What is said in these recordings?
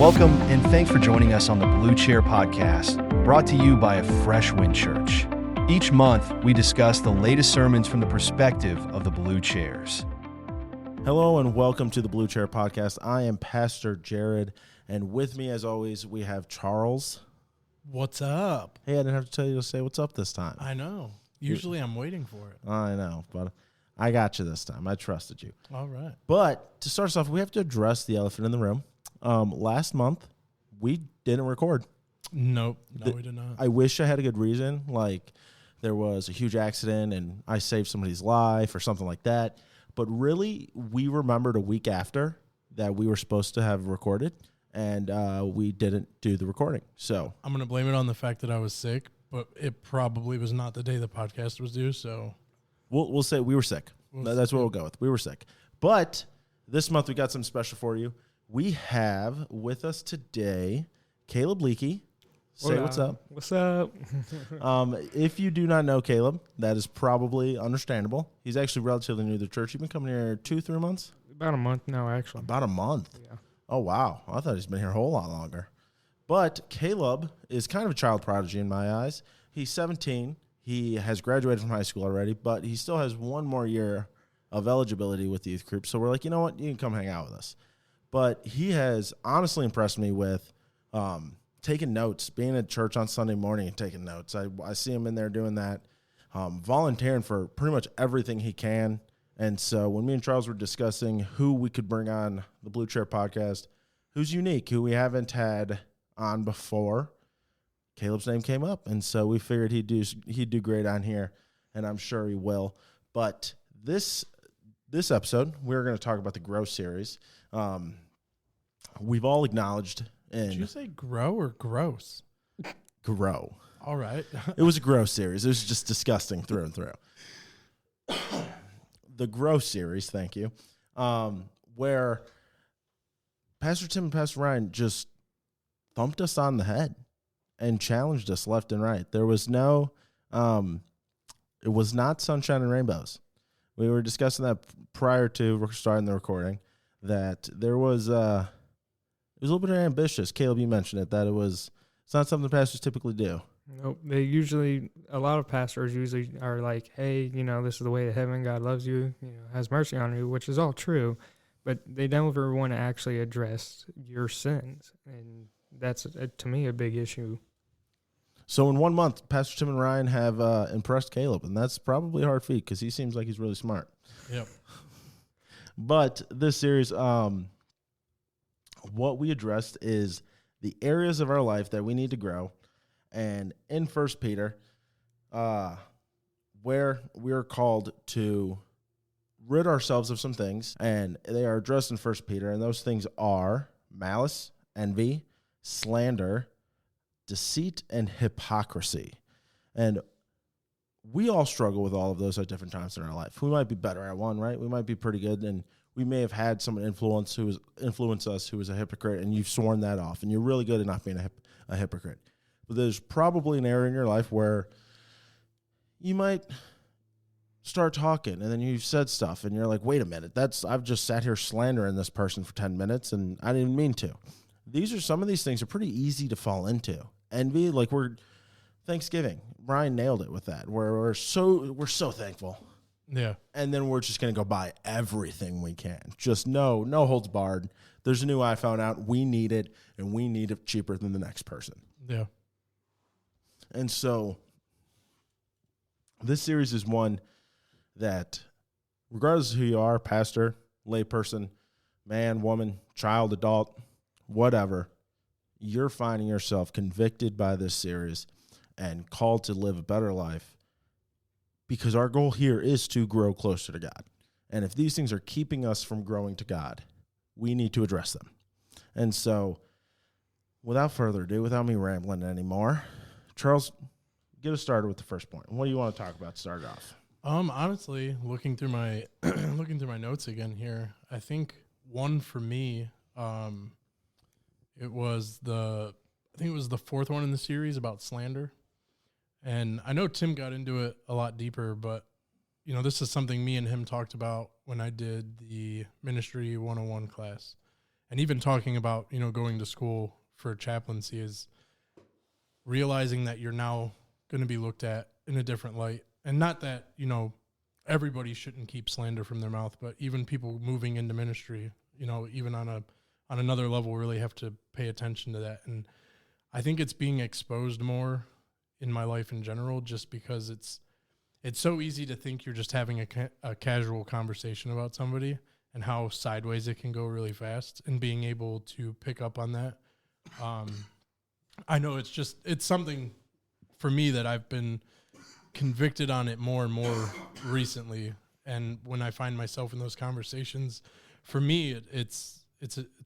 Welcome and thanks for joining us on the Blue Chair Podcast, brought to you by a Fresh Wind Church. Each month, we discuss the latest sermons from the perspective of the Blue Chairs. Hello and welcome to the Blue Chair Podcast. I am Pastor Jared, and with me, as always, we have Charles. What's up? Hey, I didn't have to tell you to say what's up this time. I know. Usually I'm waiting for it. I know, but I got you this time. I trusted you. All right. But to start us off, we have to address the elephant in the room. Last month, we didn't record. Nope. No, we did not. I wish I had a good reason, like there was a huge accident and I saved somebody's life or something like that. But really, we remembered a week after that we were supposed to have recorded, and we didn't do the recording. So I'm going to blame it on the fact that I was sick, but it probably was not the day the podcast was due, so. We'll say we were sick. That's what we'll go with. We were sick. But this month, we got something special for you. We have with us today Caleb Leakey. Say what's up. What's up? If you do not know Caleb, that is probably understandable. He's actually relatively new to the church. You've been coming here 2-3 months? About a month now, actually. About a month? Yeah. Oh, wow. I thought he's been here a whole lot longer. But Caleb is kind of a child prodigy in my eyes. He's 17. He has graduated from high school already, but he still has one more year of eligibility with the youth group. So we're like, you know what? You can come hang out with us. But he has honestly impressed me with taking notes, being at church on Sunday morning and taking notes. I see him in there doing that, volunteering for pretty much everything he can. And so when me and Charles were discussing who we could bring on the Blue Chair Podcast, who's unique, who we haven't had on before, Caleb's name came up. And so we figured he'd do great on here, and I'm sure he will. But this episode, we're going to talk about the Grow series. We've all acknowledged. Did you say grow or gross? Grow. All right. It was a Grow series. It was just disgusting through and through. The Grow series, thank you, where Pastor Tim and Pastor Ryan just thumped us on the head and challenged us left and right. There was no, it was not sunshine and rainbows. We were discussing that prior to starting the recording, that there was, it was a little bit ambitious. Caleb, you mentioned it, that it's not something pastors typically do. Nope. A lot of pastors usually are like, hey, this is the way to heaven. God loves you, has mercy on you, which is all true. But they never want to actually address your sins. And that's, to me, a big issue. So in 1 month, Pastor Tim and Ryan have impressed Caleb, and that's probably a hard feat because he seems like he's really smart. Yep. But this series, what we addressed is the areas of our life that we need to grow. And in 1 Peter, where we are called to rid ourselves of some things, and they are addressed in 1 Peter, and those things are malice, envy, slander, deceit, and hypocrisy. And we all struggle with all of those at different times in our life. We might be better at one, right? We might be pretty good, and we may have had someone influence us who is a hypocrite, and you've sworn that off, and you're really good at not being a hypocrite. But there's probably an area in your life where you might start talking, and then you've said stuff, and you're like, wait a minute, I've just sat here slandering this person for 10 minutes, and I didn't mean to. Some of these things are pretty easy to fall into. Envy, like Thanksgiving, Brian nailed it with that, where we're so thankful. Yeah. And then we're just going to go buy everything we can. Just no holds barred. There's a new iPhone out. We need it, and we need it cheaper than the next person. Yeah. And so this series is one that, regardless of who you are, pastor, layperson, man, woman, child, adult, whatever, you're finding yourself convicted by this series and called to live a better life, because our goal here is to grow closer to God. And if these things are keeping us from growing to God, we need to address them. And so, without further ado, without me rambling anymore, Charles, get us started with the first point. What do you want to talk about to start off? Honestly, looking through my notes again here, I think one for me, it was the fourth one in the series about slander. And I know Tim got into it a lot deeper, but this is something me and him talked about when I did the Ministry 101 class. and even talking about, going to school for chaplaincy is realizing that you're now going to be looked at in a different light. And not that, everybody shouldn't keep slander from their mouth, but even people moving into ministry, even on another level, really have to pay attention to that. And I think it's being exposed more in my life in general, just because it's so easy to think you're just having a casual conversation about somebody, and how sideways it can go really fast, and being able to pick up on that. I know it's something for me that I've been convicted on it more and more recently. And when I find myself in those conversations, for me, it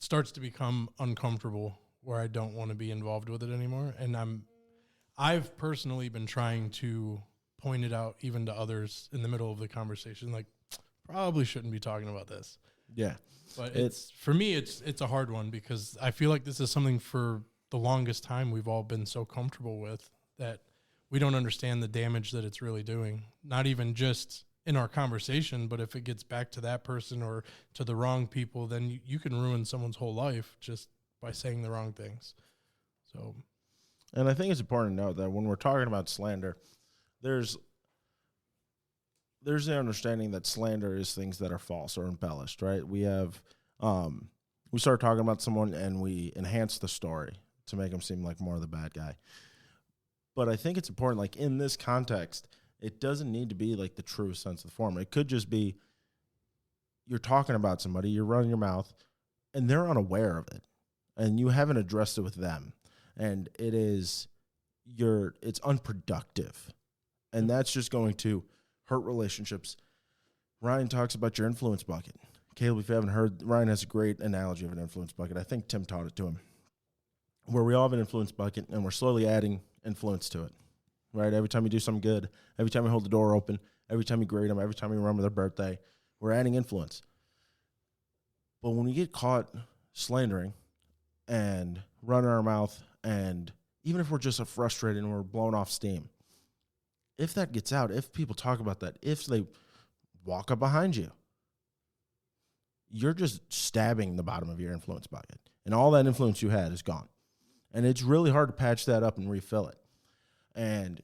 starts to become uncomfortable, where I don't want to be involved with it anymore. And I've personally been trying to point it out even to others in the middle of the conversation, like, probably shouldn't be talking about this. Yeah. But for me, it's a hard one, because I feel like this is something for the longest time we've all been so comfortable with, that we don't understand the damage that it's really doing. Not even just in our conversation, but if it gets back to that person or to the wrong people, then you can ruin someone's whole life just by saying the wrong things. So, and I think it's important to note that when we're talking about slander, there's the understanding that slander is things that are false or embellished, right? We have, we start talking about someone and we enhance the story to make them seem like more of the bad guy. But I think it's important, like in this context, it doesn't need to be like the true sense of the form. It could just be you're talking about somebody, you're running your mouth, and they're unaware of it, and you haven't addressed it with them, and it's unproductive, and that's just going to hurt relationships. Ryan talks about your influence bucket. Caleb, if you haven't heard, Ryan has a great analogy of an influence bucket. I think Tim taught it to him, where we all have an influence bucket, and we're slowly adding influence to it, right? Every time you do something good, every time you hold the door open, every time you greet them, every time you remember their birthday, we're adding influence. But when we get caught slandering and running our mouth, and even if we're just frustrated and we're blowing off steam, if that gets out, if people talk about that, if they walk up behind you, you're just stabbing the bottom of your influence bucket, and all that influence you had is gone. And it's really hard to patch that up and refill it. And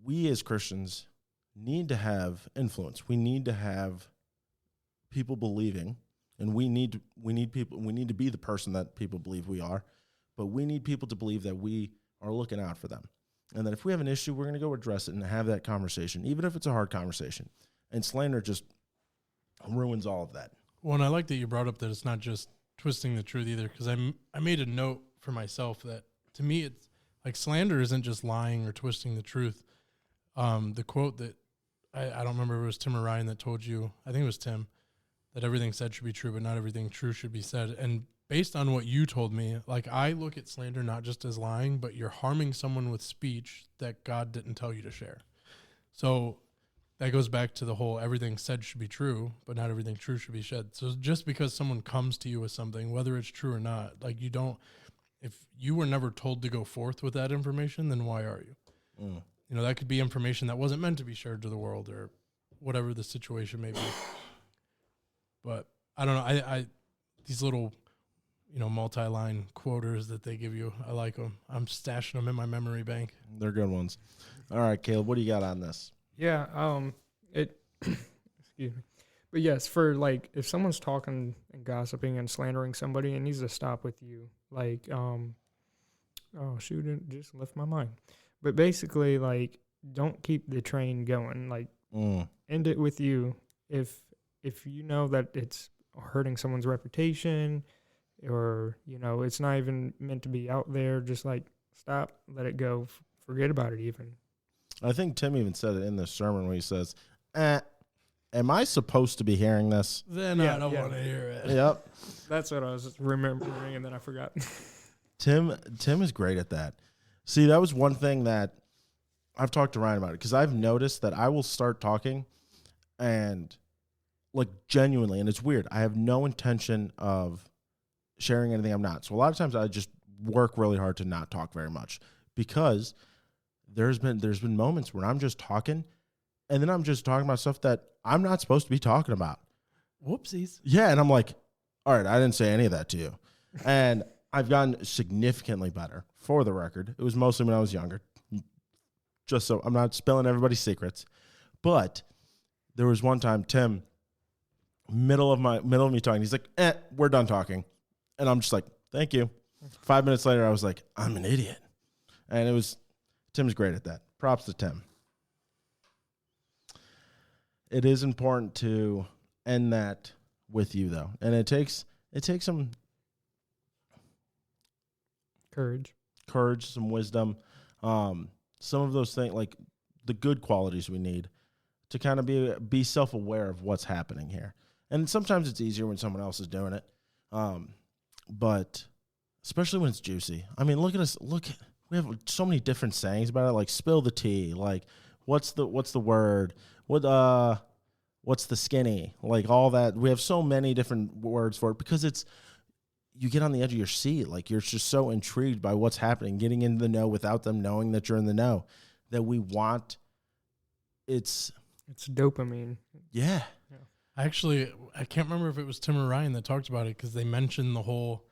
we as Christians need to have influence. We need to have people believing, and we need to be the person that people believe we are, but we need people to believe that we are looking out for them. And that if we have an issue, we're going to go address it and have that conversation, even if it's a hard conversation. And slander just ruins all of that. Well, and I like that you brought up that it's not just twisting the truth either, because I made a note for myself that, to me, it's like slander isn't just lying or twisting the truth. The quote that I don't remember if it was Tim or Ryan that told you, I think it was Tim, that everything said should be true, but not everything true should be said. And based on what you told me, like, I look at slander not just as lying, but you're harming someone with speech that God didn't tell you to share. So that goes back to the whole everything said should be true, but not everything true should be said. So just because someone comes to you with something, whether it's true or not, like, if you were never told to go forth with that information, then why are you? That could be information that wasn't meant to be shared to the world, or whatever the situation may be. But I don't know. I these little, multi-line quoters that they give you, I like them. I'm stashing them in my memory bank. They're good ones. All right, Caleb, what do you got on this? Yeah, excuse me. But yes, for like, if someone's talking and gossiping and slandering somebody, it needs to stop with you. Like, oh shoot, it just left my mind. But basically, like, don't keep the train going. Like, end it with you. If you know that it's hurting someone's reputation, or it's not even meant to be out there, just like stop, let it go, forget about it. Even I think Tim even said it in this sermon when he says, am I supposed to be hearing this? Then I don't want to hear it. Yep. That's what I was remembering, and then I forgot. Tim is great at that. See, that was one thing that I've talked to Ryan about it, because I've noticed that I will start talking and, like, genuinely, and it's weird, I have no intention of sharing anything I'm not. So a lot of times I just work really hard to not talk very much, because there's been moments where I'm just talking, and then I'm just talking about stuff that I'm not supposed to be talking about. Whoopsies. Yeah, and I'm like, all right, I didn't say any of that to you. And I've gotten significantly better, for the record. It was mostly when I was younger, just so I'm not spilling everybody's secrets. But there was one time, Tim, middle of me talking, he's like, we're done talking. And I'm just like, thank you. 5 minutes later, I was like, I'm an idiot. And Tim's great at that. Props to Tim. It is important to end that with you, though. And it takes some Courage, some wisdom, some of those things, like the good qualities we need to kind of be self-aware of what's happening here. And sometimes it's easier when someone else is doing it. But especially when it's juicy. I mean, look at us. We have so many different sayings about it, like spill the tea, like what's the word? What's the skinny? Like all that. We have so many different words for it because you get on the edge of your seat. Like you're just so intrigued by what's happening, getting into the know without them knowing that you're in the know, that we want. It's dopamine. Yeah. I can't remember if it was Tim or Ryan that talked about it because they mentioned the whole,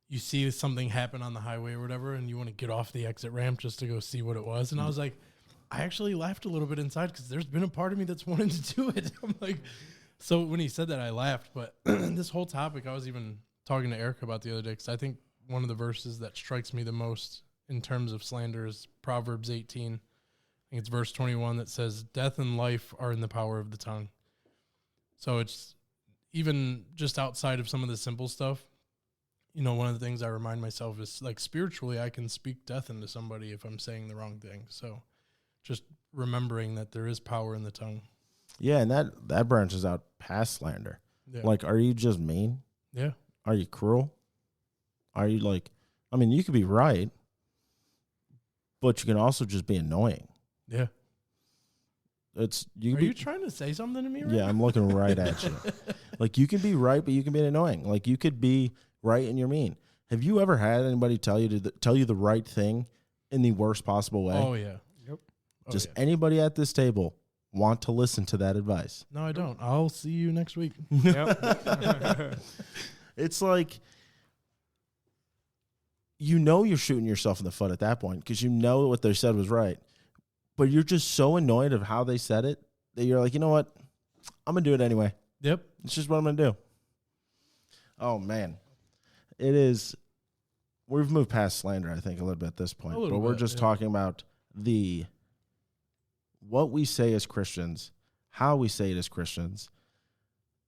you see something happen on the highway or whatever, and you want to get off the exit ramp just to go see what it was. And I was like, I actually laughed a little bit inside because there's been a part of me that's wanted to do it. I'm like, so when he said that, I laughed. But this whole topic, I was even talking to Erica about the other day because I think one of the verses that strikes me the most in terms of slander is Proverbs 18. I think it's verse 21 that says, death and life are in the power of the tongue. So it's even just outside of some of the simple stuff, one of the things I remind myself is like spiritually, I can speak death into somebody if I'm saying the wrong thing. So just remembering that there is power in the tongue. Yeah, and that branches out past slander. Yeah. Like, are you just mean? Yeah. Are you cruel? Are you you could be right, but you can also just be annoying. Yeah. Are you trying to say something to me right now? Yeah, I'm looking right at you. Like, you can be right, but you can be annoying. Like, you could be right and you're mean. Have you ever had anybody tell you the right thing in the worst possible way? Oh, yeah. Yep. Just anybody at this table want to listen to that advice? No, I don't. I'll see you next week. Yep. It's like, you're shooting yourself in the foot at that point because you know what they said was right. But you're just so annoyed of how they said it that you're like, you know what? I'm going to do it anyway. Yep. It's just what I'm going to do. Oh, man. It is. We've moved past slander, I think, a little bit at this point. But we're just talking about what we say as Christians, how we say it as Christians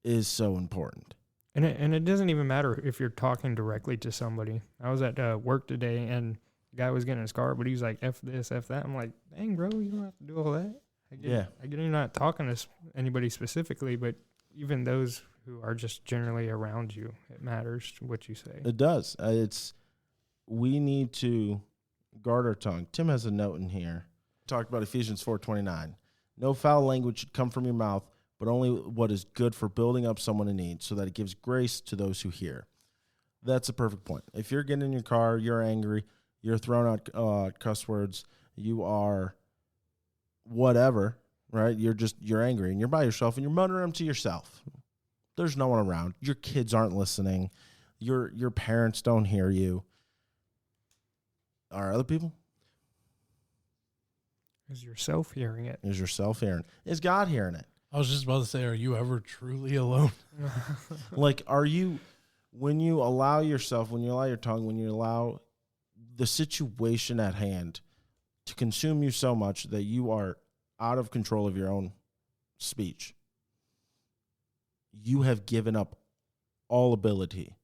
is so important. And it doesn't even matter if you're talking directly to somebody. I was at work today, and the guy was getting in his car, but he was like, F this, F that. I'm like, dang, bro, you don't have to do all that. I get you're not talking to anybody specifically, but even those who are just generally around you, it matters what you say. It does. We need to guard our tongue. Tim has a note in here. Talked about Ephesians 4:29. No foul language should come from your mouth, but only what is good for building up someone in need, so that it gives grace to those who hear. That's a perfect point. If you're getting in your car, you're angry, you're throwing out cuss words, you are whatever, right? You're angry, and you're by yourself, and you're muttering them to yourself. There's no one around. Your kids aren't listening. Your parents don't hear you. Are other people? Is yourself hearing it? Is yourself hearing? Is God hearing it? I was just about to say, are you ever truly alone? Like, when you allow your tongue, when you allow the situation at hand to consume you so much that you are out of control of your own speech, you have given up all ability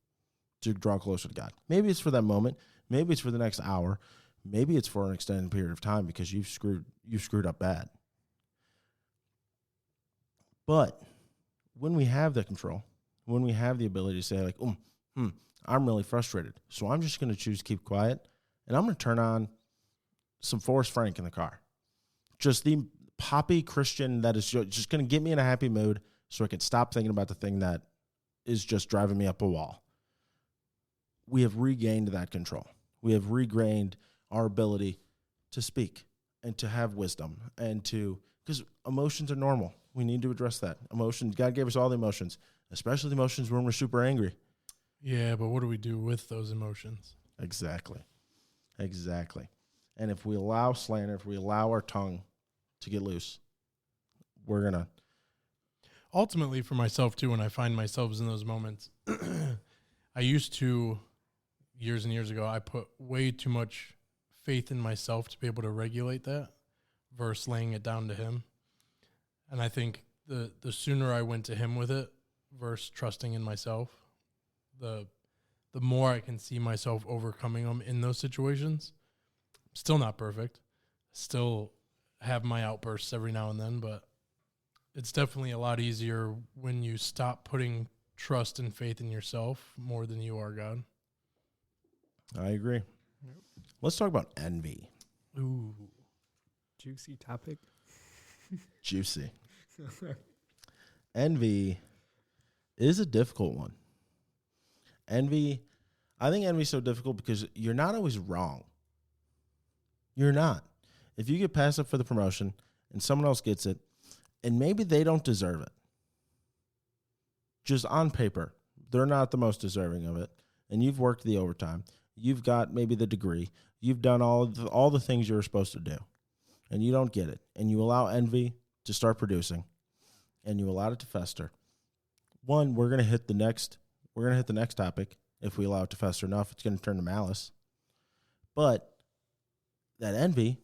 to draw closer to God. Maybe it's for that moment. Maybe it's for the next hour. Maybe it's for an extended period of time because you've screwed up bad. But when we have that control, when we have the ability to say like, I'm really frustrated, so I'm just going to choose to keep quiet, and I'm going to turn on some Forrest Frank in the car. Just the poppy Christian that is just going to get me in a happy mood so I can stop thinking about the thing that is just driving me up a wall. We have regained that control. We have regained our ability to speak and to have wisdom because emotions are normal. We need to address that. Emotions, God gave us all the emotions, especially the emotions when we're super angry. Yeah, but what do we do with those emotions? Exactly. And if we allow slander, if we allow our tongue to get loose, we're going to. Ultimately, for myself, too, when I find myself in those moments, I used to, years and years ago, I put way too much faith in myself to be able to regulate that versus laying it down to him. And I think the sooner I went to him with it versus trusting in myself, the more I can see myself overcoming them in those situations. Still not perfect. Still have my outbursts every now and then, but it's definitely a lot easier when you stop putting trust and faith in yourself more than you are God. I agree. Yep. Let's talk about envy. Ooh. Juicy topic. Juicy. Envy is a difficult one. I think envy is so difficult because you're not always wrong. You're not. If you get passed up for the promotion and someone else gets it, and maybe they don't deserve it, just on paper, they're not the most deserving of it, and you've worked the overtime, you've got maybe the degree, you've done all the things you're supposed to do, and you don't get it, and you allow envy to start producing, and you allow it to fester. One, we're going to hit the next topic. If we allow it to fester enough, it's going to turn to malice. But that envy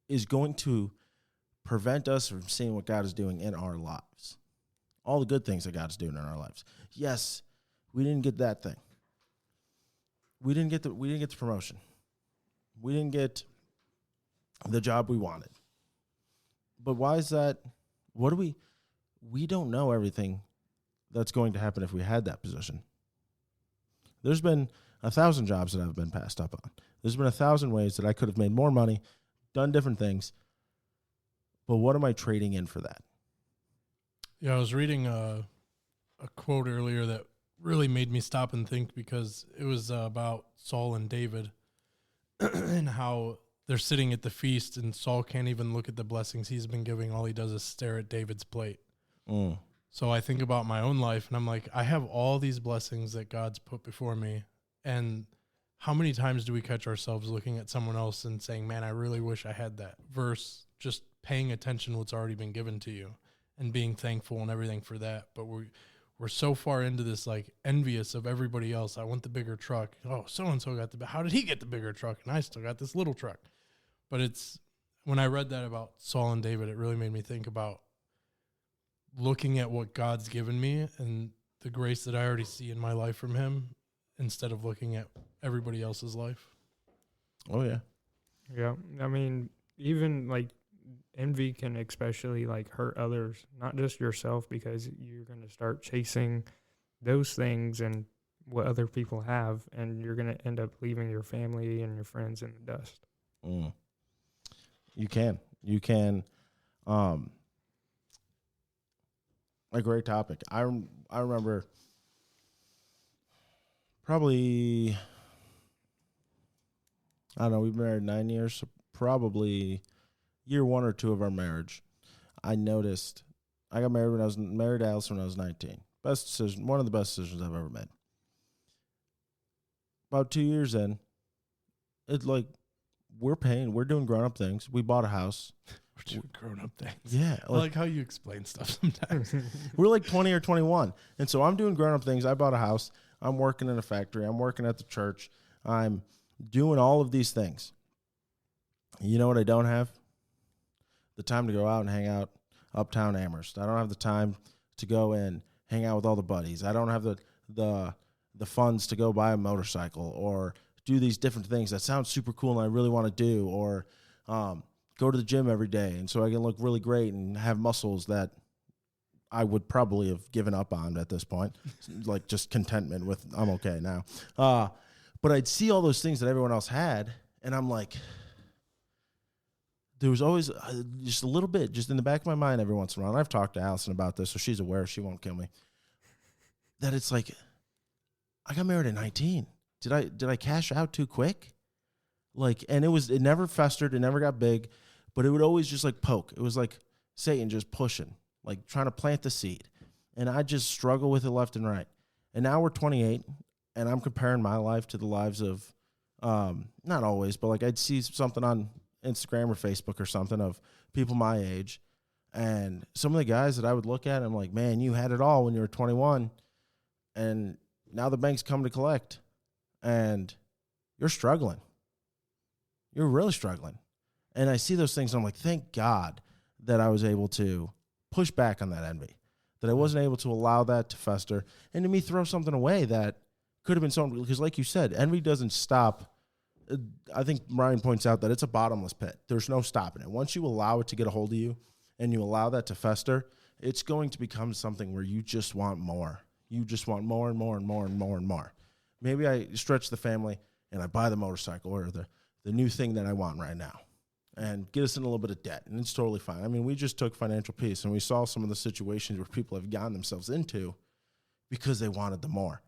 is going to prevent us from seeing what God is doing in our lives. All the good things that God is doing in our lives. Yes, we didn't get that thing. We didn't get the promotion. We didn't get the job we wanted. But why is that? We don't know everything that's going to happen if we had that position. There's been 1,000 jobs that I've been passed up on. There's been 1,000 ways that I could have made more money, done different things. But what am I trading in for that? Yeah, I was reading a quote earlier that really made me stop and think, because it was about Saul and David and how they're sitting at the feast and Saul can't even look at the blessings he's been giving. All he does is stare at David's plate. So I think about my own life and I'm like, I have all these blessings that God's put before me. And how many times do we catch ourselves looking at someone else and saying, man, I really wish I had that, versus just paying attention to what's already been given to you and being thankful and everything for that. But we're so far into this, like, envious of everybody else. I want the bigger truck. Oh, so-and-so got how did he get the bigger truck? And I still got this little truck. But when I read that about Saul and David, it really made me think about looking at what God's given me and the grace that I already see in my life from him, instead of looking at everybody else's life. Oh, yeah. Yeah. I mean, even like envy can especially like hurt others, not just yourself, because you're going to start chasing those things and what other people have, and you're going to end up leaving your family and your friends in the dust. You can. A great topic. I remember probably, I don't know, we've been married 9 years, so probably year 1 or 2 of our marriage, I noticed, I got married to Allison when I was 19. Best decision, one of the best decisions I've ever made. About 2 years in, it's like, we're doing grown-up things. We bought a house. We're doing grown-up things. Yeah. I like how you explain stuff sometimes. We're like 20 or 21. And so I'm doing grown-up things. I bought a house. I'm working in a factory. I'm working at the church. I'm doing all of these things. You know what I don't have? The time to go out and hang out uptown Amherst. I don't have the time to go and hang out with all the buddies. I don't have the funds to go buy a motorcycle or do these different things that sound super cool and I really want to do, or go to the gym every day and so I can look really great and have muscles that I would probably have given up on at this point, like just contentment with I'm okay now. But I'd see all those things that everyone else had, and I'm like, there was always just a little bit, just in the back of my mind every once in a while, and I've talked to Allison about this, so she's aware, she won't kill me, that it's like, I got married at 19. Did I cash out too quick? Like, and it never festered, it never got big, but it would always just like poke. It was like Satan just pushing, like trying to plant the seed. And I just struggle with it left and right. And now we're 28, and I'm comparing my life to the lives of, not always, but like I'd see something on Instagram or Facebook or something of people my age, and some of the guys that I would look at, I'm like, man, you had it all when you were 21, and now the bank's come to collect, and you're struggling. You're really struggling. And I see those things, and I'm like, thank God that I was able to push back on that envy, that I wasn't able to allow that to fester, and to me throw something away that could have been something, because like you said, envy doesn't stop. I think Ryan points out that it's a bottomless pit. There's no stopping it. Once you allow it to get a hold of you and you allow that to fester, it's going to become something where you just want more. You just want more and more and more and more and more. Maybe I stretch the family and I buy the motorcycle or the new thing that I want right now and get us in a little bit of debt, and it's totally fine. I mean, we just took financial peace, and we saw some of the situations where people have gotten themselves into because they wanted the more.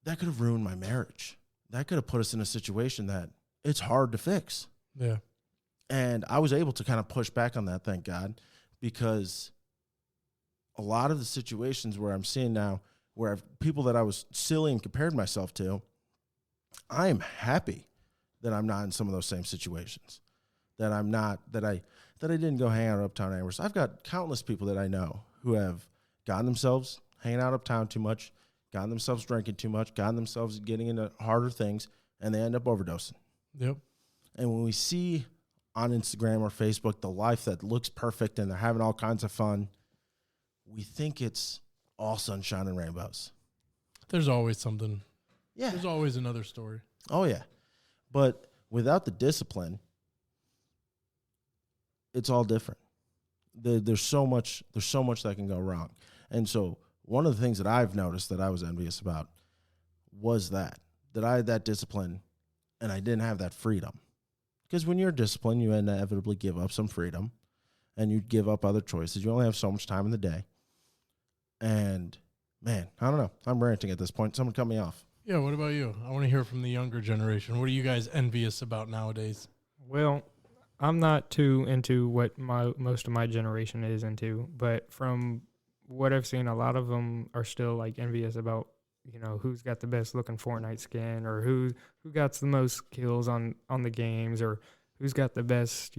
That could have ruined my marriage. That could have put us in a situation that it's hard to fix. Yeah. And I was able to kind of push back on that, thank God, because a lot of the situations where I'm seeing now, where people that I was silly and compared myself to, I am happy that I'm not in some of those same situations, that I'm not, that I didn't go hang out at Uptown Amherst. I've got countless people that I know who have gotten themselves hanging out uptown too much, gotten themselves drinking too much, gotten themselves getting into harder things, and they end up overdosing. Yep. And when we see on Instagram or Facebook the life that looks perfect and they're having all kinds of fun, we think it's all sunshine and rainbows. There's always something. Yeah. There's always another story. Oh, yeah. But without the discipline, it's all different. There's so much that can go wrong. And so one of the things that I've noticed that I was envious about was that I had that discipline and I didn't have that freedom. Because when you're disciplined, you inevitably give up some freedom and you give up other choices. You only have so much time in the day. And, man, I don't know. I'm ranting at this point. Someone cut me off. Yeah, what about you? I want to hear from the younger generation. What are you guys envious about nowadays? Well, I'm not too into what most of my generation is into, but from what I've seen, a lot of them are still like envious about, who's got the best looking Fortnite skin, or who got the most kills on the games, or who's got the best,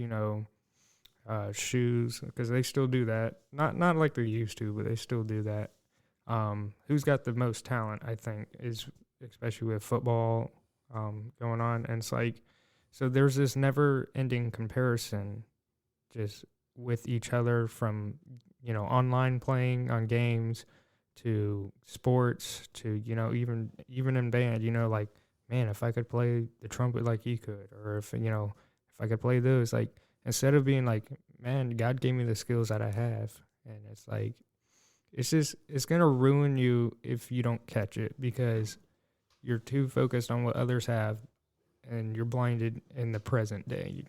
shoes, because they still do that. Not like they used to, but they still do that. Who's got the most talent, I think, is especially with football going on. And it's like, so there's this never-ending comparison just with each other, from, online playing on games to sports to, even in band, like, man, if I could play the trumpet like he could, or if I could play those, like, instead of being like, man, God gave me the skills that I have. And it's like, it's going to ruin you if you don't catch it, because you're too focused on what others have and you're blinded in the present day.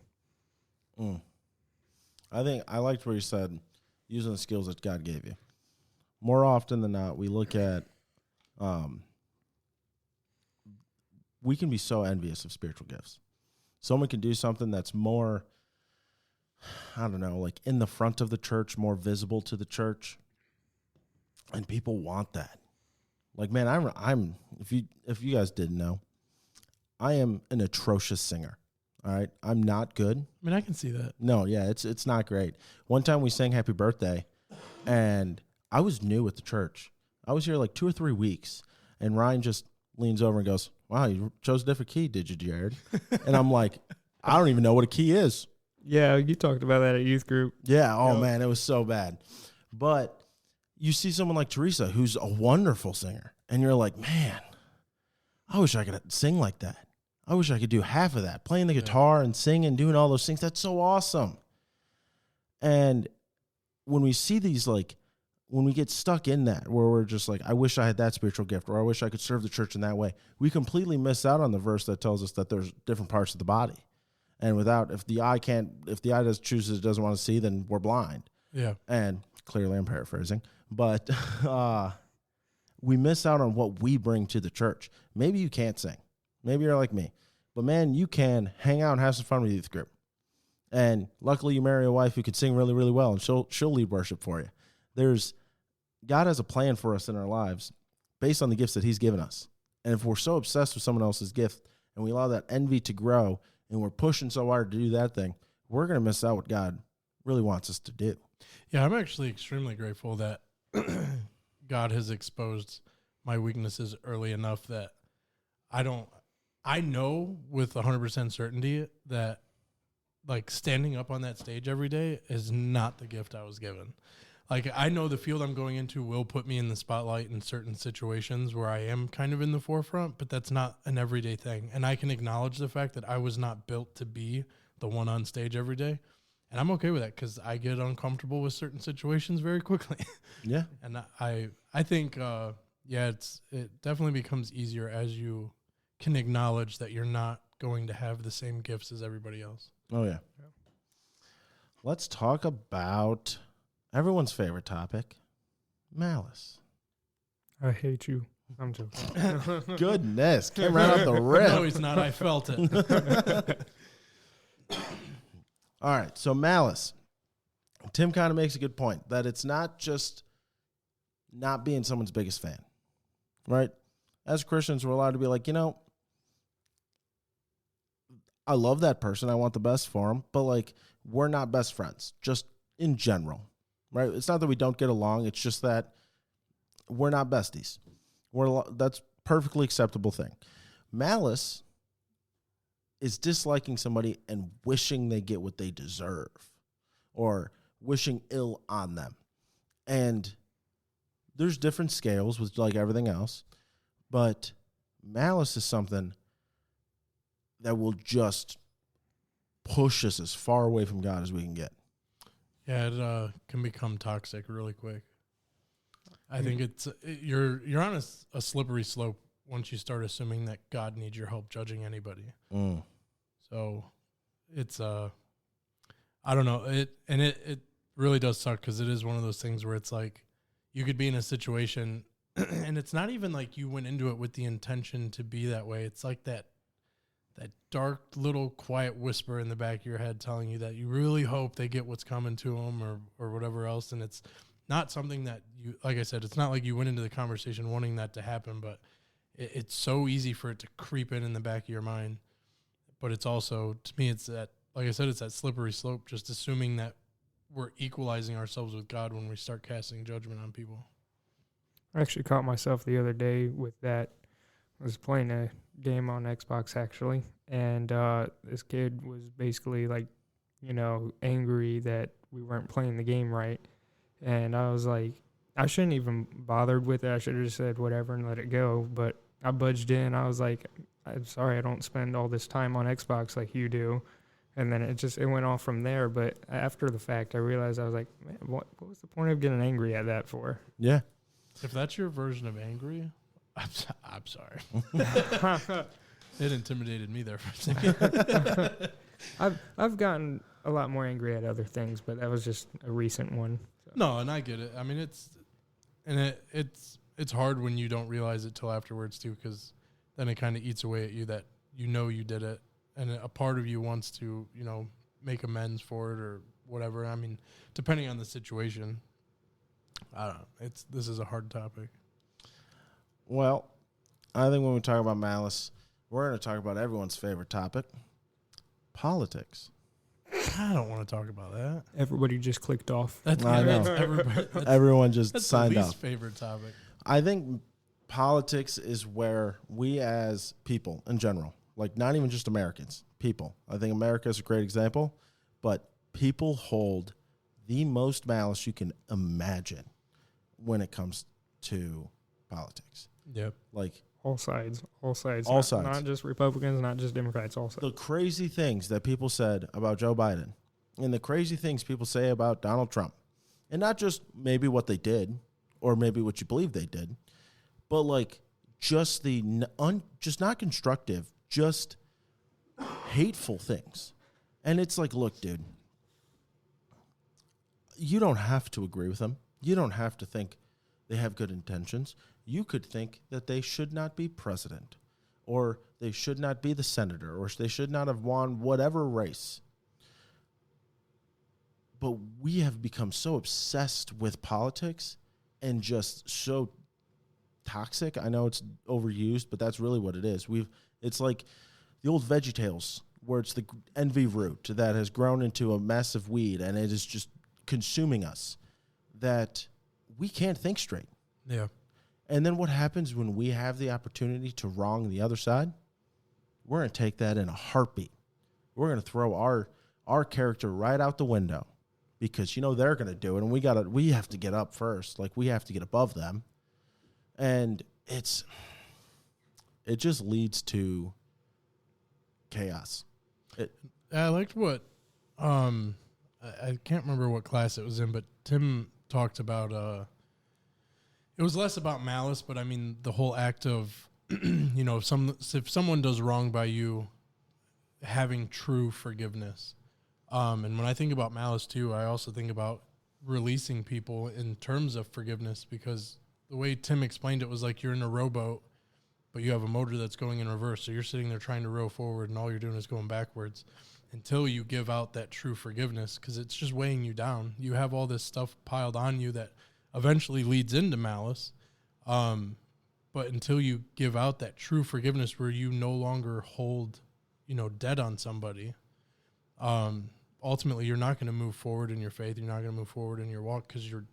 I think I liked what you said, using the skills that God gave you. More often than not, we look at, we can be so envious of spiritual gifts. Someone can do something that's more, I don't know, like in the front of the church, more visible to the church, and people want that. Like, man, I'm if you guys didn't know, I am an atrocious singer. All right, I'm not good. I mean, I can see that. No, yeah, it's not great. One time we sang Happy Birthday, and I was new at the church. I was here like 2 or 3 weeks, and Ryan just leans over and goes, "Wow, you chose a different key, did you, Jared?" And I'm like, I don't even know what a key is. Yeah, you talked about that at youth group. Yeah, oh, man, it was so bad. But you see someone like Teresa, who's a wonderful singer, and you're like, man, I wish I could sing like that. I wish I could do half of that, playing the guitar and singing and doing all those things. That's so awesome. And when we see these, like, when we get stuck in that, where we're just like, I wish I had that spiritual gift, or I wish I could serve the church in that way, we completely miss out on the verse that tells us that there's different parts of the body. And if the eye chooses, doesn't want to see, then we're blind. Yeah. And clearly I'm paraphrasing, but we miss out on what we bring to the church. Maybe you can't sing. Maybe you're like me. But, man, you can hang out and have some fun with youth group. And luckily you marry a wife who can sing really, really well, and she'll lead worship for you. God has a plan for us in our lives based on the gifts that he's given us. And if we're so obsessed with someone else's gift and we allow that envy to grow and we're pushing so hard to do that thing, we're going to miss out what God really wants us to do. Yeah, I'm actually extremely grateful that God has exposed my weaknesses early enough that I know with 100% certainty that like standing up on that stage every day is not the gift I was given. Like I know the field I'm going into will put me in the spotlight in certain situations where I am kind of in the forefront, but that's not an everyday thing. And I can acknowledge the fact that I was not built to be the one on stage every day. And I'm okay with that because I get uncomfortable with certain situations very quickly. Yeah. And I think, it definitely becomes easier as you can acknowledge that you're not going to have the same gifts as everybody else. Oh, yeah. Let's talk about everyone's favorite topic, malice. I hate you. I'm joking. Goodness. Came right off the rip. No, he's not. I felt it. All right, so malice. Tim kind of makes a good point that it's not just not being someone's biggest fan, right? As Christians, we're allowed to be like, I love that person. I want the best for them, but like we're not best friends, just in general, right? It's not that we don't get along. It's just that we're not besties. That's perfectly acceptable thing. Malice is disliking somebody and wishing they get what they deserve or wishing ill on them. And there's different scales with like everything else, but malice is something that will just push us as far away from God as we can get. Yeah, it can become toxic really quick. I think you're on a slippery slope once you start assuming that God needs your help judging anybody. So it's I don't know, it really does suck because it is one of those things where it's like you could be in a situation and it's not even like you went into it with the intention to be that way. It's like that dark little quiet whisper in the back of your head telling you that you really hope they get what's coming to them or whatever else. And it's not something that you, like I said, it's not like you went into the conversation wanting that to happen, but it's so easy for it to creep in the back of your mind. But it's also, to me, it's that, like I said, it's that slippery slope, just assuming that we're equalizing ourselves with God when we start casting judgment on people. I actually caught myself the other day with that. I was playing a game on Xbox, actually, and this kid was basically, like, angry that we weren't playing the game right. And I was like, I shouldn't even bothered with it. I should have just said whatever and let it go. But I budged in. I was like, I'm sorry I don't spend all this time on Xbox like you do. And then it went off from there. But after the fact, I realized, I was like, man, what was the point of getting angry at that for? Yeah. If that's your version of angry, I'm sorry. It intimidated me there for a second. I've gotten a lot more angry at other things, but that was just a recent one. So. No, and I get it. I mean, it's hard when you don't realize it till afterwards too, because then it kind of eats away at you that you did it, and a part of you wants to make amends for it or whatever. I mean, depending on the situation, I don't know. This is a hard topic. Well, I think when we talk about malice, we're going to talk about everyone's favorite topic, politics. I don't want to talk about that. Everybody just clicked off. I know. Everyone just signed the least up. favorite topic. I think politics is where we as people in general, like not even just Americans, people. I think America is a great example, but people hold the most malice you can imagine when it comes to politics. Yep. Like all sides. Not just Republicans, not just Democrats, all sides. The crazy things that people said about Joe Biden and the crazy things people say about Donald Trump, and not just maybe what they did or maybe what you believe they did, but like just just not constructive, just hateful things. And it's like, look, dude, you don't have to agree with them. You don't have to think they have good intentions. You could think that they should not be president, or they should not be the senator, or they should not have won whatever race. But we have become so obsessed with politics and just so toxic. I know it's overused, but that's really what it is. It's like the old VeggieTales, where it's the envy root that has grown into a massive weed, and it is just consuming us, that we can't think straight. Yeah. And then what happens when we have the opportunity to wrong the other side? We're going to take that in a heartbeat. We're going to throw our character right out the window, because they're going to do it, and we have to get up first. Like, we have to get above them. And it just leads to chaos. I liked what I can't remember what class it was in, but Tim talked about it was less about malice, but I mean the whole act of if someone does wrong by you, having true forgiveness. And when I think about malice too, I also think about releasing people in terms of forgiveness, because the way Tim explained it was like you're in a rowboat, but you have a motor that's going in reverse. So you're sitting there trying to row forward, and all you're doing is going backwards until you give out that true forgiveness, because it's just weighing you down. You have all this stuff piled on you that eventually leads into malice. But until you give out that true forgiveness where you no longer hold, debt on somebody, ultimately you're not going to move forward in your faith. You're not going to move forward in your walk, because you're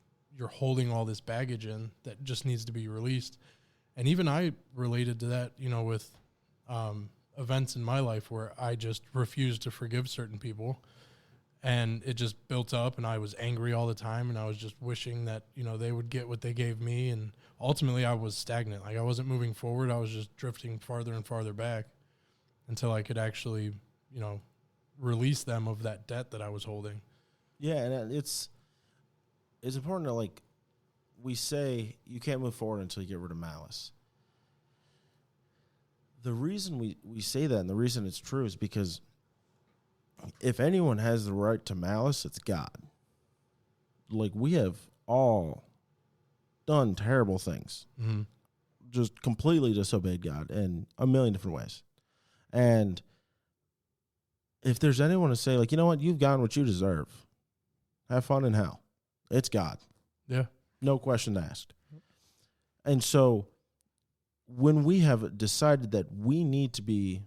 holding all this baggage in that just needs to be released. And even I related to that, with events in my life where I just refused to forgive certain people, and it just built up, and I was angry all the time, and I was just wishing that, they would get what they gave me. And ultimately I was stagnant. Like, I wasn't moving forward. I was just drifting farther and farther back until I could actually, release them of that debt that I was holding. Yeah. And it's important to, we say you can't move forward until you get rid of malice. The reason we say that, and the reason it's true, is because if anyone has the right to malice, it's God. We have all done terrible things, just completely disobeyed God in a million different ways. And if there's anyone to say, you know what, you've gotten what you deserve, have fun in hell, it's God. Yeah. No question asked. And so when we have decided that we need to be,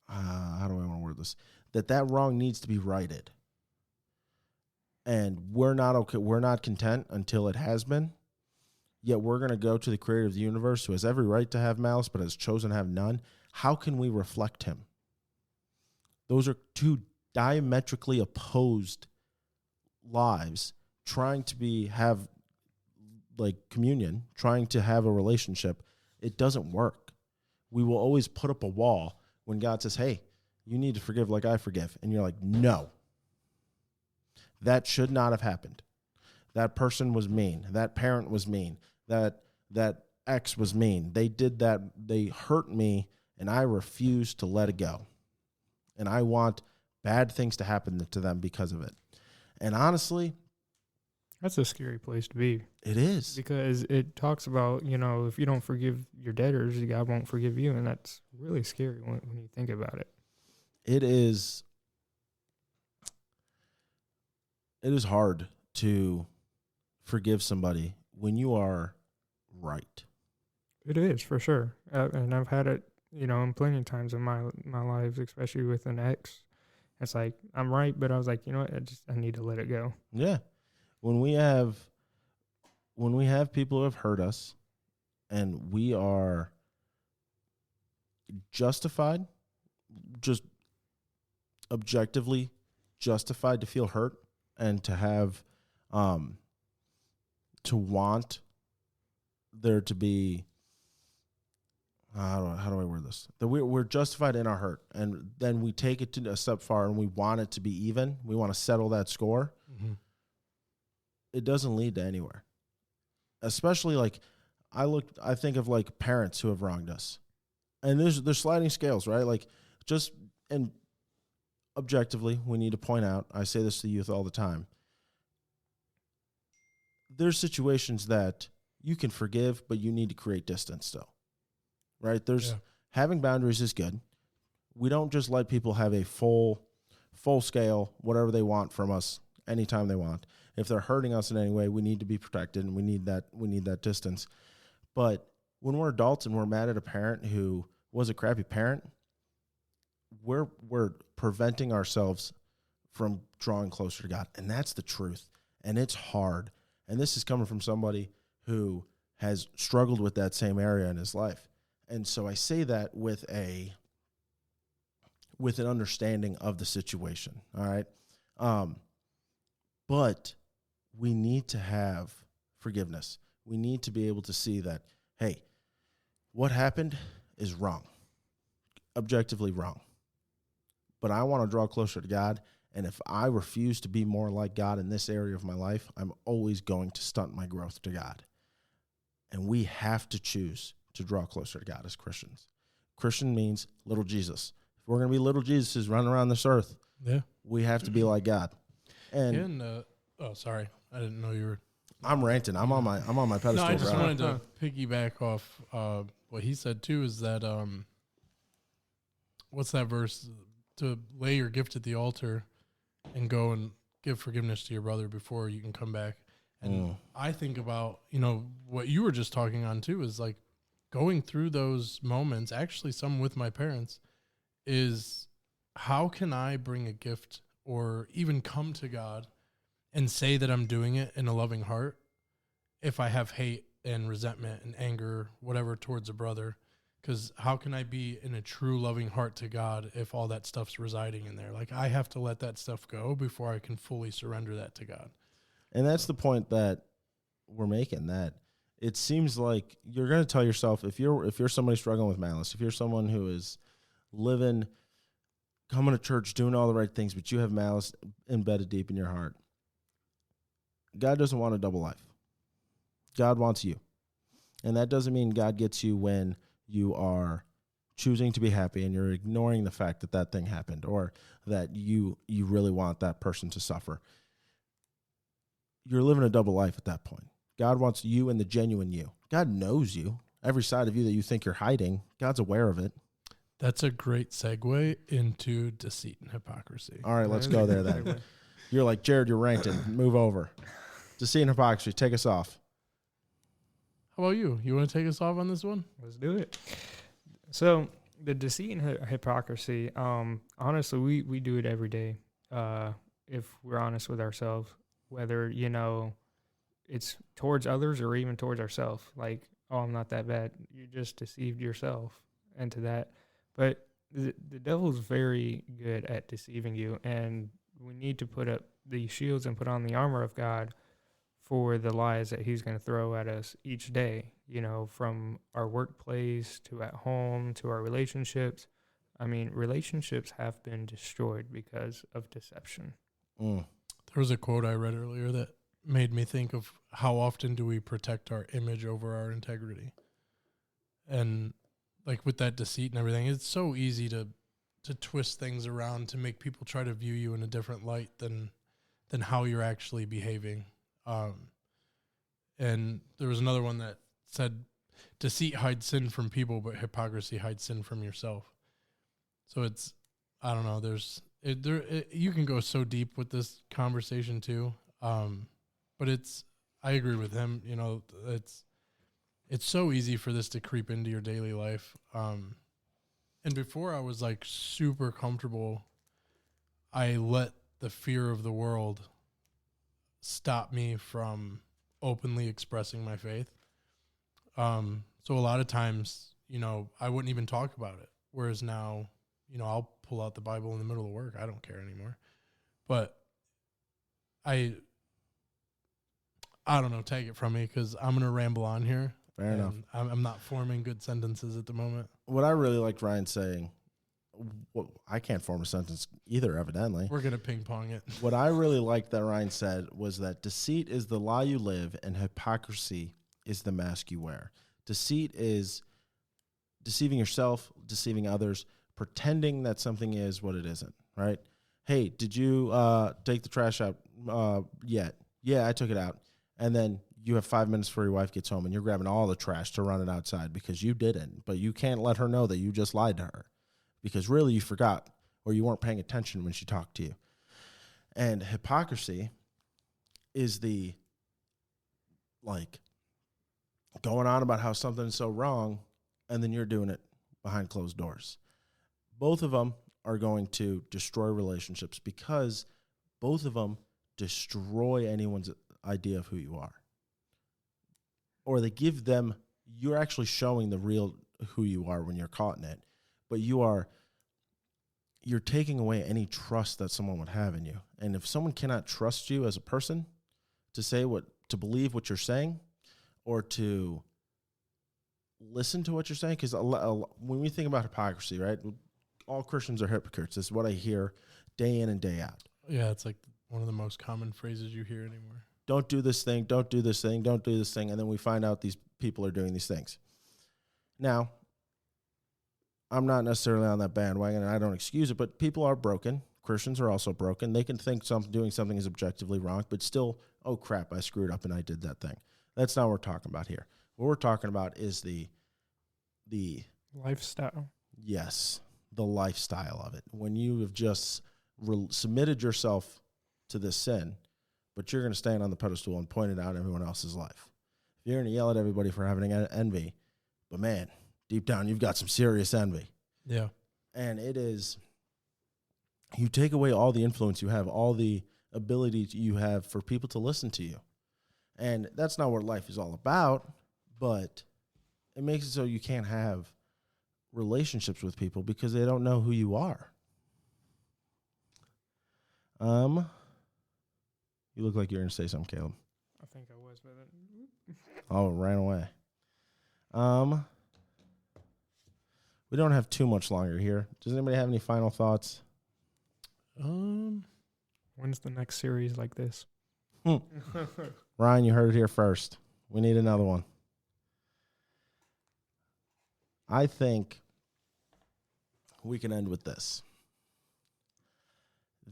how do I want to word this, that wrong needs to be righted, and we're not okay, we're not content until it has been, yet we're going to go to the creator of the universe, who has every right to have malice but has chosen to have none. How can we reflect him? Those are two diametrically opposed lives trying to have communion, trying to have a relationship. It doesn't work. We will always put up a wall when God says, hey, you need to forgive like I forgive. And you're like, no, that should not have happened. That person was mean. That parent was mean. That ex was mean. They did that. They hurt me, and I refuse to let it go. And I want bad things to happen to them because of it. And honestly, that's a scary place to be. It is. Because it talks about, if you don't forgive your debtors, God won't forgive you. And that's really scary when you think about it. It is hard to forgive somebody when you are right. It is, for sure. And I've had it, in plenty of times in my life, especially with an ex. It's like, I'm right, but I was like, you know what, I need to let it go. Yeah. When we have people who have hurt us, and we are justified, just objectively justified to feel hurt and to have, to want there to be, how do I word this? That we're justified in our hurt, and then we take it to a step far, and we want it to be even. We want to settle that score. Mm-hmm. It doesn't lead to anywhere. Especially I think of parents who have wronged us, and there's sliding scales, right? And objectively, we need to point out, I say this to the youth all the time, there's situations that you can forgive, but you need to create distance still, right? Having boundaries is good. We don't just let people have a full scale, whatever they want from us anytime they want. if they're hurting us in any way, we need to be protected, and we need that distance. But when we're adults and we're mad at a parent who was a crappy parent, we're preventing ourselves from drawing closer to God. And that's the truth. And it's hard. And this is coming from somebody who has struggled with that same area in his life. And so I say that with an understanding of the situation. All right. But we need to have forgiveness. We need to be able to see that, hey, what happened is wrong, objectively wrong. But I want to draw closer to God. And if I refuse to be more like God in this area of my life, I'm always going to stunt my growth to God. And we have to choose to draw closer to God as Christians. Christian means little Jesus. If we're going to be little Jesuses running around this earth, we have to be like God. And sorry, I didn't know you were. I'm ranting. I'm on my pedestal. No, I just bro. wanted to piggyback off what he said too. Is that what's that verse? To lay your gift at the altar and go and give forgiveness to your brother before you can come back. And I think about, what you were just talking on too, is like going through those moments, actually some with my parents, is how can I bring a gift or even come to God and say that I'm doing it in a loving heart if I have hate and resentment and anger, whatever, towards a brother? Because how can I be in a true loving heart to God if all that stuff's residing in there? Like, I have to let that stuff go before I can fully surrender that to God. And that's the point that we're making, that it seems like you're going to tell yourself, if you're somebody struggling with malice, if you're someone who is living, coming to church, doing all the right things, but you have malice embedded deep in your heart, God doesn't want a double life. God wants you. And that doesn't mean God gets you when you are choosing to be happy and you're ignoring the fact that that thing happened, or that you really want that person to suffer. You're living a double life at that point. God wants you and the genuine you. God knows you. Every side of you that you think you're hiding, God's aware of it. That's a great segue into deceit and hypocrisy. All right, let's go there then. You're like, Jared, you're ranting. Move over. Deceit and hypocrisy. Take us off. How about you? You want to take us off on this one? Let's do it. So the deceit and hypocrisy, honestly, we do it every day. If we're honest with ourselves, whether, it's towards others or even towards ourselves. Like, oh, I'm not that bad. You just deceived yourself into that. But the devil's very good at deceiving you, and we need to put up the shields and put on the armor of God for the lies that he's going to throw at us each day, from our workplace to at home to our relationships. I mean, relationships have been destroyed because of deception. There was a quote I read earlier that made me think of how often do we protect our image over our integrity. And like with that deceit and everything, it's so easy to twist things around to make people try to view you in a different light than how you're actually behaving. And there was another one that said, deceit hides sin from people, but hypocrisy hides sin from yourself. So it's, I don't know, you can go so deep with this conversation too. But I agree with him, it's so easy for this to creep into your daily life. And before I was like super comfortable, I let the fear of the world stop me from openly expressing my faith. So a lot of times, I wouldn't even talk about it. Whereas now, I'll pull out the Bible in the middle of work. I don't care anymore. But I don't know, take it from me because I'm going to ramble on here. Fair enough. I'm not forming good sentences at the moment. What I really liked Ryan saying, I can't form a sentence either, evidently. We're going to ping pong it. What I really liked that Ryan said was that deceit is the lie you live and hypocrisy is the mask you wear. Deceit is deceiving yourself, deceiving others, pretending that something is what it isn't, right? Hey, did you take the trash out yet? Yeah, I took it out. And then you have 5 minutes before your wife gets home and you're grabbing all the trash to run it outside because you didn't, but you can't let her know that you just lied to her because really you forgot or you weren't paying attention when she talked to you. And hypocrisy is the, like, going on about how something's so wrong, and then you're doing it behind closed doors. Both of them are going to destroy relationships because both of them destroy anyone's idea of who you are. Or they give them, you're actually showing the real who you are when you're caught in it, but you're taking away any trust that someone would have in you. And if someone cannot trust you as a person to believe what you're saying or to listen to what you're saying, because when we think about hypocrisy, right, all Christians are hypocrites. This is what I hear day in and day out. Yeah, it's like one of the most common phrases you hear anymore. Don't do this thing, don't do this thing, don't do this thing, and then we find out these people are doing these things. Now, I'm not necessarily on that bandwagon, and I don't excuse it, but people are broken. Christians are also broken. They can think doing something is objectively wrong, but still, oh crap, I screwed up and I did that thing. That's not what we're talking about here. What we're talking about is the lifestyle. Yes, the lifestyle of it. When you have just submitted yourself to this sin, but you're going to stand on the pedestal and point it out in everyone else's life. You're going to yell at everybody for having envy, but man, deep down, you've got some serious envy. Yeah. And it is, you take away all the influence you have, all the ability you have for people to listen to you. And that's not what life is all about, but it makes it so you can't have relationships with people because they don't know who you are. You look like you're going to say something, Caleb. I think I was, but Oh, it ran away. We don't have too much longer here. Does anybody have any final thoughts? when's the next series like this? Ryan, you heard it here first. We need another one. I think we can end with this.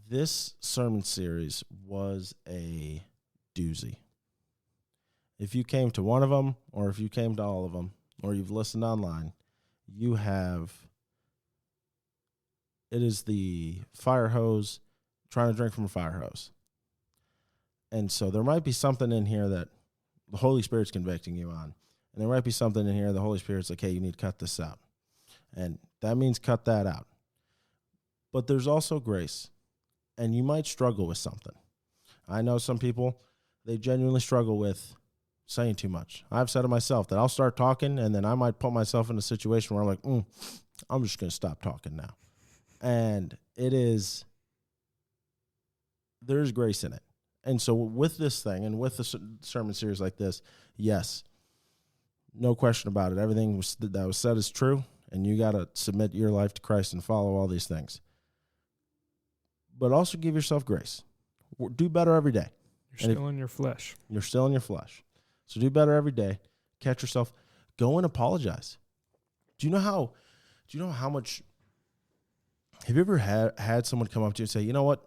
This sermon series was a doozy. If you came to one of them, or if you came to all of them, or you've listened online, it is the fire hose, trying to drink from a fire hose. And so there might be something in here that the Holy Spirit's convicting you on. And there might be something in here the Holy Spirit's like, hey, you need to cut this out. And that means cut that out. But there's also grace. And you might struggle with something. I know some people, they genuinely struggle with saying too much. I've said to myself that I'll start talking, and then I might put myself in a situation where I'm like, I'm just going to stop talking now. And there's grace in it. And so with this thing and with the sermon series like this, yes, no question about it. Everything that was said is true, and you got to submit your life to Christ and follow all these things. But also give yourself grace. Do better every day. You're still in your flesh. You're still in your flesh. So do better every day. Catch yourself. Go and apologize. Do you know how much? Have you ever had someone come up to you and say, you know what?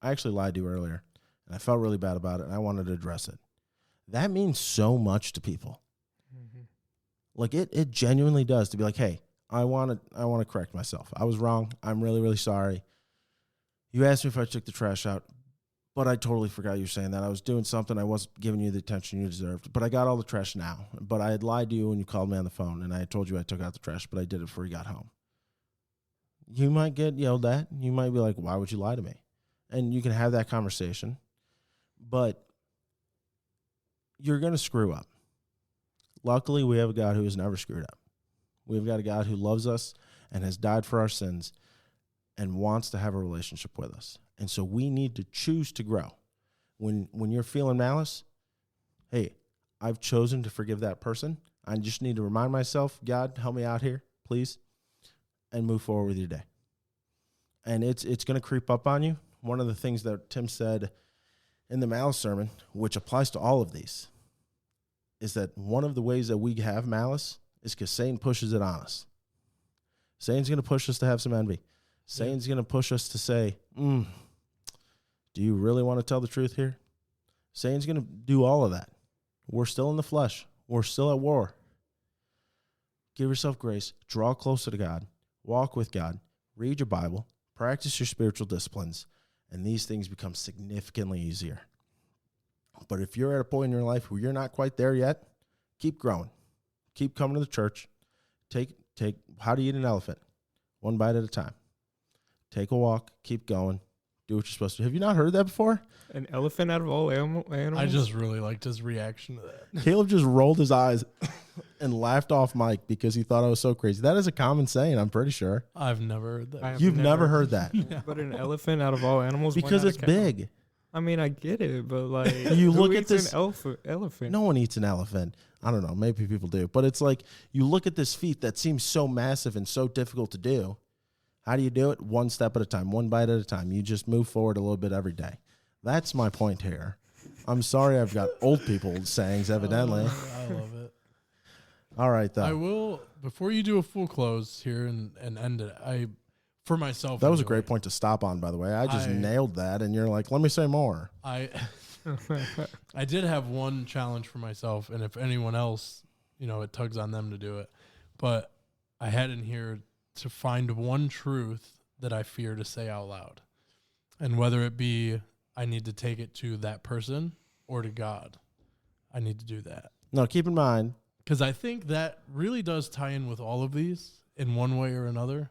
I actually lied to you earlier, and I felt really bad about it, and I wanted to address it. That means so much to people. Mm-hmm. Like it genuinely does, to be like, hey, I want to correct myself. I was wrong. I'm really, really sorry. You asked me if I took the trash out, but I totally forgot you were saying that. I was doing something. I wasn't giving you the attention you deserved, but I got all the trash now. But I had lied to you when you called me on the phone, and I had told you I took out the trash, but I did it before you got home. You might get yelled at. You might be like, why would you lie to me? And you can have that conversation, but you're going to screw up. Luckily, we have a God who has never screwed up. We've got a God who loves us and has died for our sins and wants to have a relationship with us. And so we need to choose to grow. When you're feeling malice, hey, I've chosen to forgive that person. I just need to remind myself, God, help me out here, please, and move forward with your day. And it's going to creep up on you. One of the things that Tim said in the malice sermon, which applies to all of these, is that one of the ways that we have malice is because Satan pushes it on us. Satan's going to push us to have some envy. Satan's going to push us to say, do you really want to tell the truth here? Satan's going to do all of that. We're still in the flesh. We're still at war. Give yourself grace. Draw closer to God. Walk with God. Read your Bible. Practice your spiritual disciplines. And these things become significantly easier. But if you're at a point in your life where you're not quite there yet, keep growing. Keep coming to the church. Take. How do you eat an elephant? One bite at a time. Take a walk. Keep going. Do what you're supposed to. Have you not heard that before? An elephant out of all animals? I just really liked his reaction to that. Caleb just rolled his eyes and laughed off mic because he thought I was so crazy. That is a common saying, I'm pretty sure. I've never heard that. You've never heard that. But an elephant out of all animals? Because it's big. I mean, I get it, but like, You who look at eats this an elephant. No one eats an elephant. I don't know. Maybe people do. But it's like you look at this feat that seems so massive and so difficult to do. How do you do it? One step at a time, one bite at a time. You just move forward a little bit every day. That's my point here. I'm sorry I've got old people sayings, evidently. I love it. All right, though. I will, before you do a full close here and end it, for myself. That was a great point to stop on, by the way. I just nailed that, and you're like, let me say more. I did have one challenge for myself, and if anyone else, it tugs on them to do it. But I had in here to find one truth that I fear to say out loud. And whether it be I need to take it to that person or to God, I need to do that. No, keep in mind. Because I think that really does tie in with all of these in one way or another.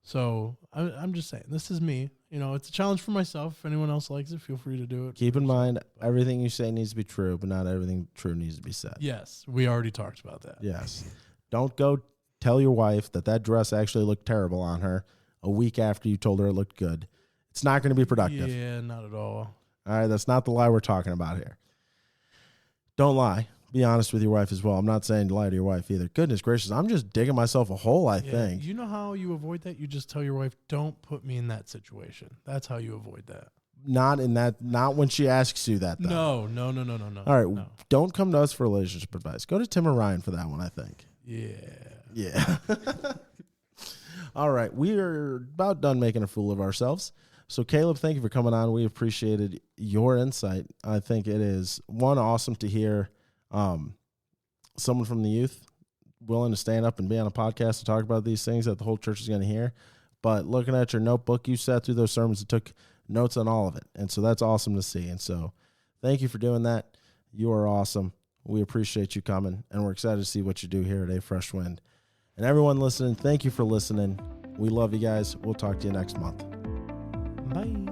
So I'm just saying, this is me. It's a challenge for myself. If anyone else likes it, feel free to do it. Keep in mind, everything you say needs to be true, but not everything true needs to be said. Yes, we already talked about that. Yes. Don't go tell your wife that dress actually looked terrible on her a week after you told her it looked good. It's not going to be productive. Yeah, not at all. All right, that's not the lie we're talking about here. Don't lie. Be honest with your wife as well. I'm not saying to lie to your wife either. Goodness gracious, I'm just digging myself a hole, I think. You know how you avoid that? You just tell your wife, don't put me in that situation. That's how you avoid that. Not when she asks you that, though. No. All right, no. Don't come to us for relationship advice. Go to Tim or Ryan for that one, I think. Yeah. All right, we are about done making a fool of ourselves. So, Caleb, thank you for coming on. We appreciated your insight. I think it is, awesome to hear someone from the youth willing to stand up and be on a podcast to talk about these things that the whole church is going to hear. But looking at your notebook, you sat through those sermons and took notes on all of it. And so that's awesome to see. And so thank you for doing that. You are awesome. We appreciate you coming, and we're excited to see what you do here at A Fresh Wind. And everyone listening, thank you for listening. We love you guys. We'll talk to you next month. Bye.